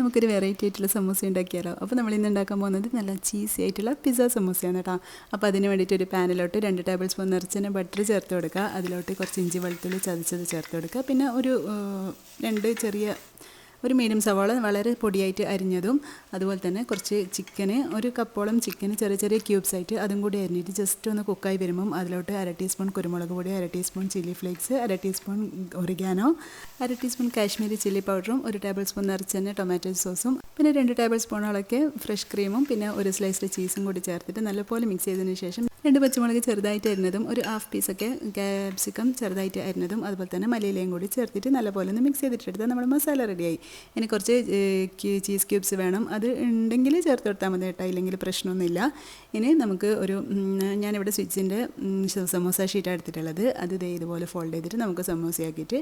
നമുക്കൊരു വെറൈറ്റി ആയിട്ടുള്ള സമൂസ ഉണ്ടാക്കിയാലോ. അപ്പോൾ നമ്മൾ ഇന്ന് ഉണ്ടാക്കാൻ പോകുന്നത് നല്ല ചീസി ആയിട്ടുള്ള പിസ്സ സമൂസയാണ് കേട്ടോ. അപ്പോൾ അതിന് വേണ്ടിയിട്ട് ഒരു പാനിലോട്ട് 2 ടേബിൾ സ്പൂൺ നിറച്ചതിന് ബട്ടർ ചേർത്ത് കൊടുക്കുക. അതിലോട്ട് കുറച്ച് ഇഞ്ചി വെളുത്തുള്ളി ചതച്ചത് ചേർത്ത് കൊടുക്കുക. പിന്നെ ഒരു 2 ചെറിയ ഒരു മീഡിയം സവാള വളരെ പൊടിയായിട്ട് അരിഞ്ഞതും, അതുപോലെ തന്നെ കുറച്ച് ചിക്കന്, ഒരു കപ്പോളം ചിക്കന് ചെറിയ ചെറിയ ക്യൂബ്സ് ആയിട്ട് അതും കൂടി അരിഞ്ഞിട്ട് ജസ്റ്റ് ഒന്ന് കുക്കായി വരുമ്പം അതിലോട്ട് 1/2 ടീസ്പൂൺ കുരുമുളക് പൊടി, 1/2 teaspoon chilli flakes, 1/2 teaspoon oregano, 1/2 teaspoon Kashmiri chilli പൗഡറും, 1 ടേബിൾ സ്പൂൺ നിറച്ചെണ്ണ ടൊമാറ്റോ സോസും, പിന്നെ 2 ടേബിൾ സ്പൂണുകളൊക്കെ ഫ്രഷ് ക്രീമും, പിന്നെ ഒരു സ്ലൈസ്ഡ് ചീസും കൂടി ചേർത്തിട്ട് നല്ലപോലെ മിക്സ് ചെയ്തതിന് ശേഷം 2 പച്ചമുളക് ചെറുതായിട്ട് അരിഞ്ഞതും, ഒരു ഹാഫ് പീസൊക്കെ ക്യാപ്സിക്കം ചെറുതായിട്ട് അരിഞ്ഞതും, അതുപോലെ തന്നെ മല്ലിയിലയും കൂടി ചേർത്തിട്ട് നല്ലപോലെ ഒന്ന് മിക്സ് ചെയ്തിട്ടെടുത്താൽ നമ്മുടെ മസാല റെഡിയായി. ഇനി കുറച്ച് ചീസ് ക്യൂബ്സ് വേണം, അത് ഉണ്ടെങ്കിൽ ചേർത്ത് കൊടുത്താൽ മതി കേട്ടോ, ഇല്ലെങ്കിൽ പ്രശ്നമൊന്നുമില്ല. ഇനി നമുക്ക് ഞാനിവിടെ സ്വിച്ചിൻ്റെ സമോസ ഷീറ്റാണ് എടുത്തിട്ടുള്ളത്. അത് ഇതുപോലെ ഫോൾഡ് ചെയ്തിട്ട് നമുക്ക് സമോസയാക്കിയിട്ട്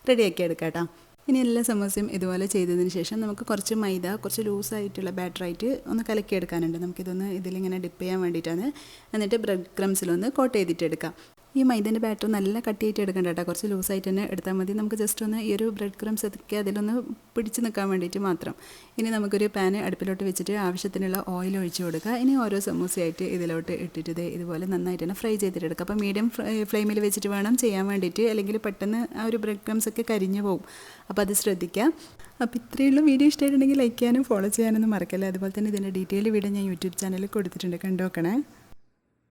റെഡിയാക്കി എടുക്കാം കേട്ടോ. ഇനി എല്ലാ സമോസയും ഇതുപോലെ ചെയ്തതിന് ശേഷം നമുക്ക് കുറച്ച് മൈദ, കുറച്ച് ലൂസായിട്ടുള്ള ബാറ്ററായിട്ട് ഒന്ന് കലക്കിയെടുക്കാനുണ്ട്. നമുക്കിതൊന്ന് ഇതിലിങ്ങനെ ഡിപ്പ് ചെയ്യാൻ വേണ്ടിയിട്ടാണ്. എന്നിട്ട് ബ്രെഡ് ക്രംസിലൊന്ന് കോട്ട് ചെയ്തിട്ടെടുക്കാം. ഈ മൈദേൻ്റെ ബാറ്റർ നല്ല കട്ടിയായിട്ട് എടുക്കണ്ട കേട്ടോ, കുറച്ച് ലൂസായിട്ട് തന്നെ എടുത്താൽ മതി. നമുക്ക് ജസ്റ്റ് ഒന്ന് ഈ ഒരു ബ്രെഡ് ക്രംസ് ഒക്കെ അതിലൊന്ന് പിടിച്ച് നിൽക്കാൻ വേണ്ടിയിട്ട് മാത്രം. ഇനി നമുക്കൊരു പാന് അടുപ്പിലോട്ട് വെച്ചിട്ട് ആവശ്യത്തിനുള്ള ഓയിൽ ഒഴിച്ച് കൊടുക്കുക. ഇനി ഓരോ സമൂസയായിട്ട് ഇതിലോട്ട് ഇട്ടിട്ട് ഇതുപോലെ നന്നായിട്ട് തന്നെ ഫ്രൈ ചെയ്തിട്ടെടുക്കുക. അപ്പോൾ മീഡിയം ഫ്ലെയിമിൽ വെച്ചിട്ട് വേണം ചെയ്യാൻ വേണ്ടിയിട്ട്, അല്ലെങ്കിൽ പെട്ടെന്ന് ആ ഒരു ബ്രെഡ് ക്രംസ് ഒക്കെ കരിഞ്ഞു പോകും. അപ്പോൾ അത് ശ്രദ്ധിക്കുക. അപ്പോൾ ഇത്രയുള്ള വീഡിയോ ഇഷ്ടമായിട്ടുണ്ടെങ്കിൽ ലൈക്ക് ചെയ്യാനും ഫോളോ ചെയ്യാനൊന്നും മറക്കല്ലേ. അതുപോലെ തന്നെ ഇതിൻ്റെ ഡീറ്റെയിൽ വീഡിയോ ഞാൻ യൂട്യൂബ് ചാനലിൽ കൊടുത്തിട്ടുണ്ട്, കണ്ടു നോക്കണേ.